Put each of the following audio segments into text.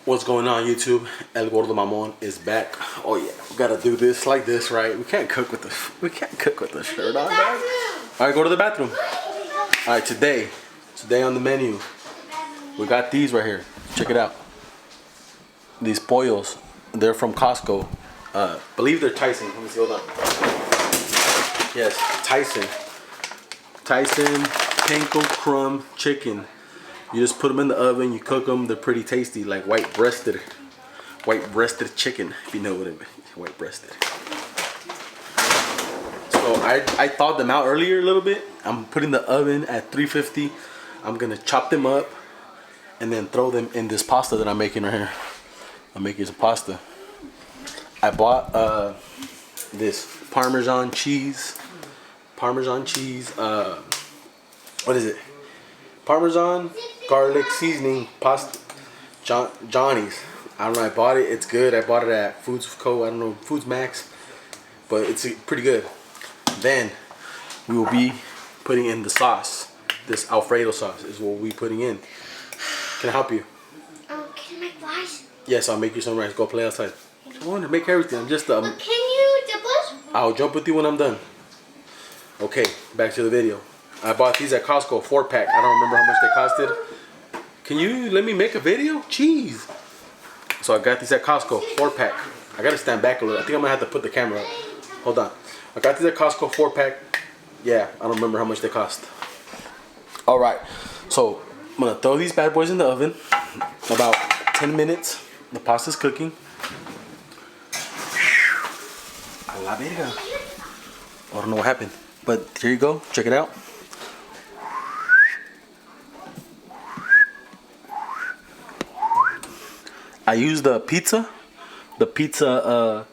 What's going on, YouTube? El Gordo Mamon is back. Oh yeah, we gotta do this like this, right? We can't cook with the shirt on, guys. All right, go to the bathroom. All right, today on the menu, we got these right here. Check it out. These pollos, they're from Costco. Believe they're Tyson. Let me see. Hold on. Yes, Tyson panko crumb chicken. You just put them in the oven, you cook them. They're pretty tasty, like white-breasted chicken, if you know what I mean. White-breasted. So I thawed them out earlier a little bit. I'm putting the oven at 350. I'm gonna chop them up and then throw them in this pasta that I'm making right here. I'm making some pasta. I bought this Parmesan cheese. What is it? Parmesan garlic seasoning pasta. Johnny's. I don't know. I bought it. It's good. I bought it at Foods Co. I don't know, Foods Max, but it's pretty good. Then we will be putting in the sauce. This Alfredo sauce is what we'll be putting in. Can I help you? Can you make rice? Yes, I'll make you some rice. Go play outside. I want to make everything. I'm just Can you dip us? I'll jump with you when I'm done. Okay, back to the video. I bought these at Costco, 4-pack. I don't remember how much they costed. Can you let me make a video? Jeez. So I got these at Costco, 4-pack. I gotta stand back a little. I think I'm gonna have to put the camera up. Hold on. I got these at Costco, 4-pack. Yeah, I don't remember how much they cost. All right, so I'm gonna throw these bad boys in the oven. About 10 minutes. The pasta's cooking. A la verga. I don't know what happened, but here you go. Check it out. I use the pizza pizza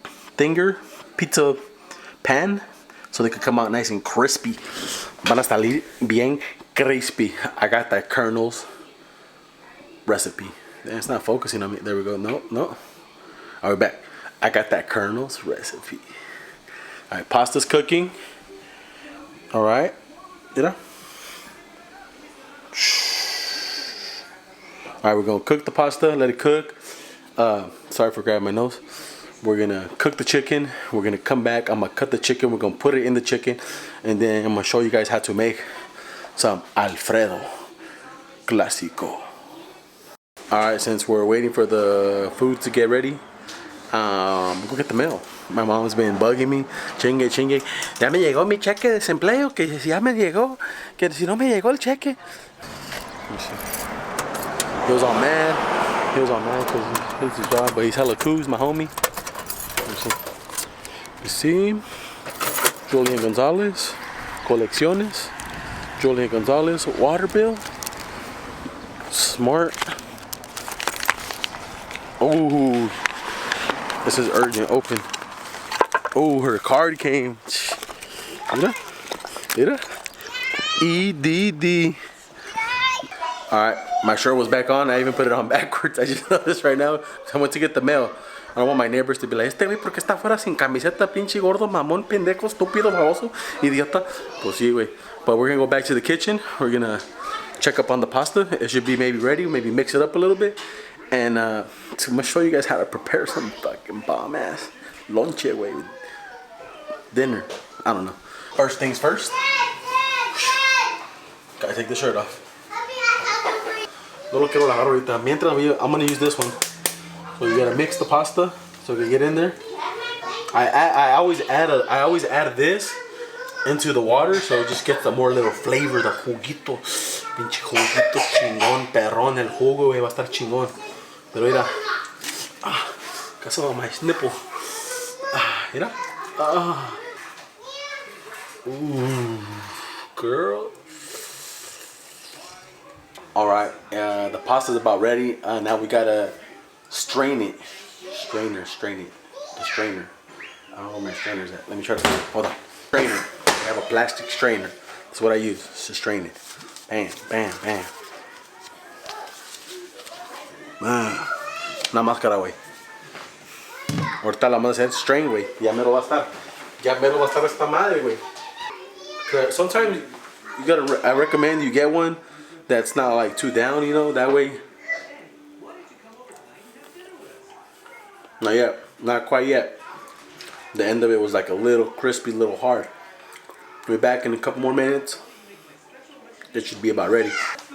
pan, so they could come out nice and crispy. Van a salir bien crispy. I got that Colonel's recipe. It's not focusing on me. There we go. No. All right, back. I got that Colonel's recipe. All right, pasta's cooking. All right, All right, we're gonna cook the pasta. Let it cook. Sorry for grabbing my nose. We're gonna cook the chicken. We're gonna come back. I'm gonna cut the chicken. We're gonna put it in the chicken, and then I'm gonna show you guys how to make some Alfredo Clásico. All right, since we're waiting for the food to get ready, go get the mail. My mom's been bugging me, chingue. Ya me llegó mi cheque de desempleo, que si ya me llegó, que si no me llegó el cheque. He was all mad because it's his job, but he's hella cool, my homie. You see, Julian Gonzalez, Colecciones, Julian Gonzalez, water bill, smart. Oh, this is urgent, open. Oh, her card came. Mira. EDD. Alright, my shirt was back on. I even put it on backwards. I just noticed right now. I went to get the mail. I don't want my neighbors to be like, este güey, ¿por qué está afuera sin camiseta? Pinche gordo, mamón, pendejo, estúpido, baboso, idiota. Pues sí, güey. But we're gonna go back to the kitchen. We're gonna check up on the pasta. It should be maybe ready. Maybe mix it up a little bit. And so I'm gonna show you guys how to prepare some fucking bomb ass lonche, güey. Dinner. I don't know. First things first. Gotta take the shirt off. No lo quiero lavar ahorita. Mientras, I'm gonna use this one. So you gotta mix the pasta so it can get in there. I always add this into the water so it just gets the more little flavor, the juguito. Pinche juguito chingón, perrón, el jugo, va a estar chingón. Pero mira, caso my nipple. Mira. Ooh, girl. All right, the pasta's about ready. Now we gotta strain it. Strain it. The strainer. I don't know where my strainer's at. Let me try to. Hold on. Strainer. I have a plastic strainer. That's what I use to strain it. Bam. Una máscara, güey. Ahorita la vamos a hacer strain, güey. Ya mero va a estar. Esta madre, güey. Sometimes I recommend you get one that's not like too down, you know, that way Not yet. Not quite yet. The end of it was like a little crispy, little hard. We'll be back in a couple more minutes. It should be about ready.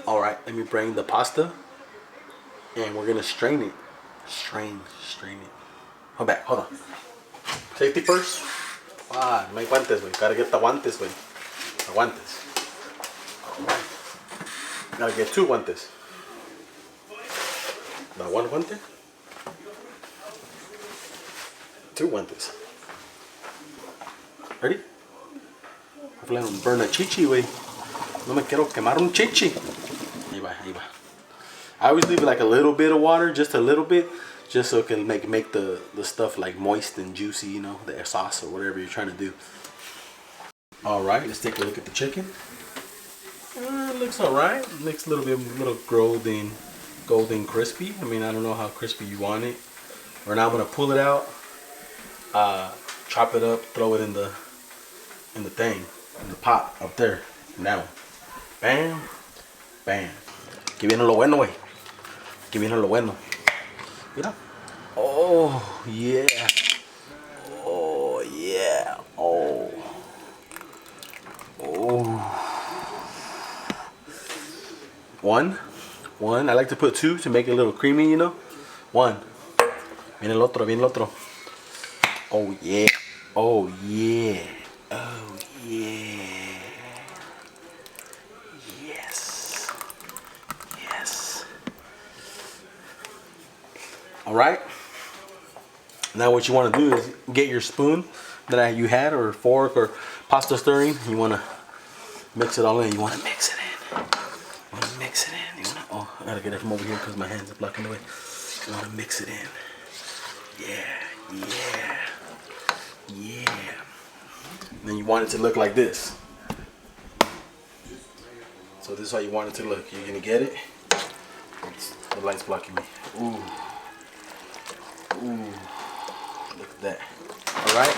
All right, let me bring the pasta, and we're gonna strain it. Strain it. Hold back, hold on. Safety first. Ah, no hay guantes, güey. Gotta get the guantes, güey. The guantes. Gotta get 2 guantes. The 1 guante. 2 guantes. Ready? Hopefully I don't burn a chichi, güey. No me quiero quemar un chichi. Ahí va, ahí va. I always leave like a little bit of water, just a little bit, just so it can make the stuff like moist and juicy, you know, the sauce or whatever you're trying to do. All right, let's take a look at the chicken. It looks all right. It looks a little golden crispy. I mean, I don't know how crispy you want it. Or now I'm gonna pull it out, chop it up, throw it in the pot up there. Now, bam, bam. Que viene lo bueno, güey. Que viene lo bueno. Mira. Oh, yeah. Oh, yeah. Oh. Oh. One. I like to put 2 to make it a little creamy, you know. 1. Viene el otro, viene el otro. Oh, yeah. Oh, yeah. Oh, yeah. All right. Now what you want to do is get your spoon that you had, or fork, or pasta stirring. You want to mix it all in. You want to mix it in. You want to mix it in. Oh, I gotta get it from over here because my hands are blocking the way. You want to mix it in. Yeah. And then you want it to look like this. So this is how you want it to look. You're gonna get it. The light's blocking me. Ooh. Ooh, look at that. All right,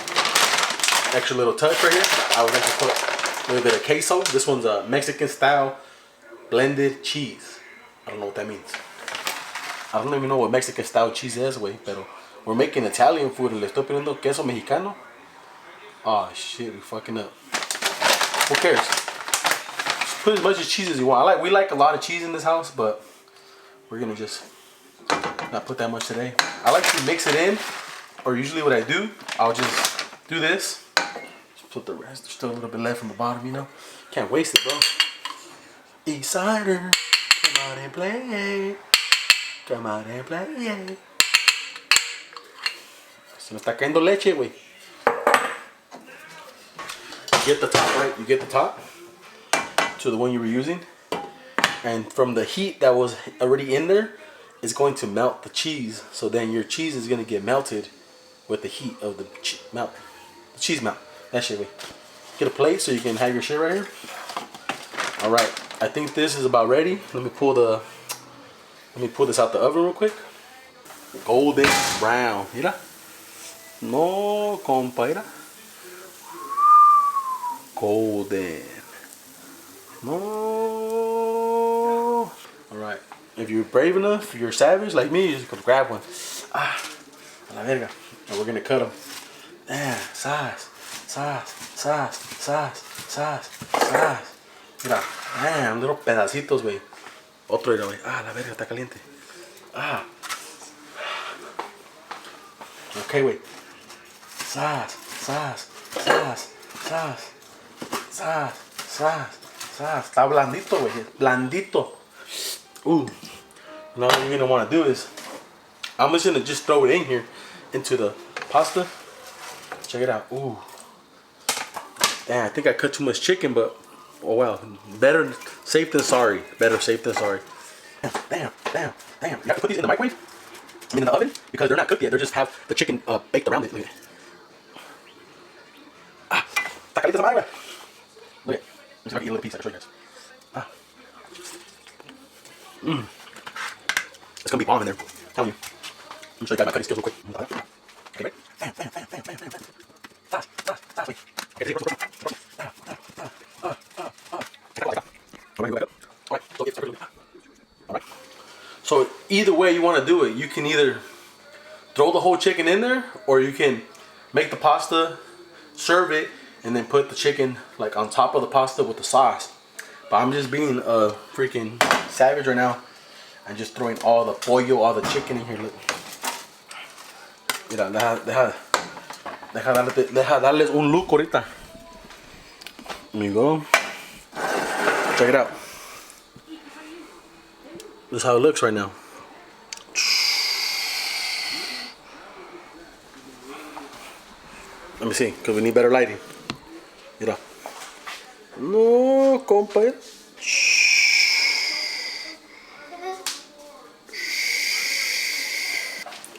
extra little touch right here. I would like to put a little bit of queso. This one's a Mexican style blended cheese. I don't know what that means. I don't even know what Mexican style cheese is, güey, pero we're making Italian food and le estoy poniendo queso mexicano. Oh shit, we fucking up. Who cares? Just put as much cheese as you want. We like a lot of cheese in this house, but we're gonna just not put that much today. I like to mix it in, or usually what I do, I'll just do this. Just put the rest. There's still a little bit left from the bottom, you know. Can't waste it, bro. East Sider, come out and play. Come out and play. Se me está cayendo leche, güey. Get the top right. You get the top to the one you were using, and from the heat that was already in there, it's going to melt the cheese. So then your cheese is gonna get melted with the heat of the cheese melt. That shit, wait. Get a plate so you can have your shit right here. All right, I think this is about ready. Let me pull this out the oven real quick. Golden brown. Mira. No, compa, mira. Golden. No. All right. If you're brave enough, if you're savage like me, you just go grab one. Ah, a la verga. And we're gonna cut them. Damn, size. Mira, damn, little pedacitos, güey. Otro, mira, güey. Ah, la verga, está caliente. Ah. Okay, güey. Size. Está blandito, güey. Blandito. Ooh. Now what you're gonna want to do is, I'm just gonna throw it in here into the pasta. Check it out. Ooh. Damn, I think I cut too much chicken, but oh well. Better safe than sorry. Better safe than sorry. Damn. You have to put these in the microwave. I mean in the oven, because they're not cooked yet. They just have the chicken baked around it. Look at it. Ah, está caliente esa madre. Look at it. Let me see if I can eat a little piece. I can show you guys. Ah. It's gonna be bomb in there. I'm telling you. Let me show you guys my cutting skills real quick. Okay, ready? Bam. Fast, wait. Okay, take it. Alright. So either way you want to do it, you can either throw the whole chicken in there, or you can make the pasta, serve it, and then put the chicken like on top of the pasta with the sauce. But I'm just being a freaking savage right now and just throwing all the pollo, all the chicken in here. Look. Mira, deja darles un look ahorita. There you go. Check it out. This is how it looks right now. Let me see, because we need better lighting. Mira. No, compa.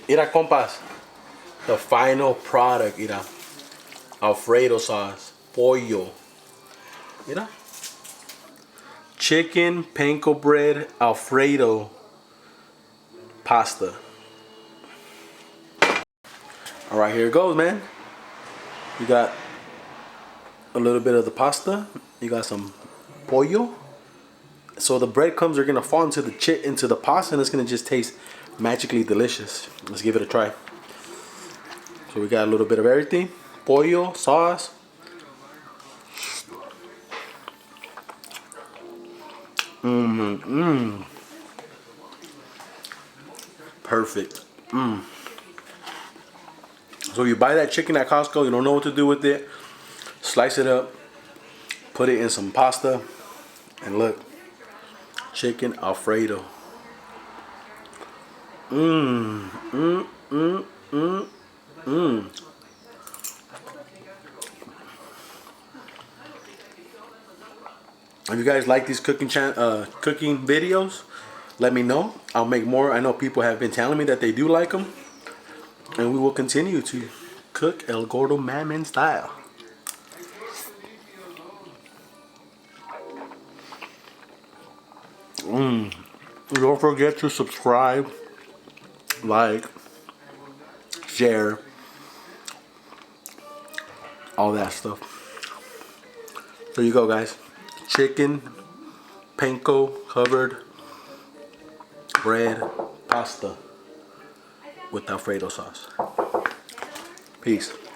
Mira, compas. The final product, mira. Alfredo sauce. Pollo. Mira. Chicken, panko bread, Alfredo pasta. All right, here it goes, man. You got a little bit of the pasta. You got some pollo. So the breadcrumbs are gonna fall into the pasta, and it's gonna just taste magically delicious. Let's give it a try. So we got a little bit of everything. Pollo, sauce. Perfect. So you buy that chicken at Costco, you don't know what to do with it. Slice it up, put it in some pasta, and look, chicken Alfredo. If you guys like these cooking videos, let me know. I'll make more. I know people have been telling me that they do like them, and we will continue to cook El Gordo Mammon style. Don't forget to subscribe, like, share, all that stuff. There you go, guys. Chicken, panko covered bread, pasta with Alfredo sauce. Peace.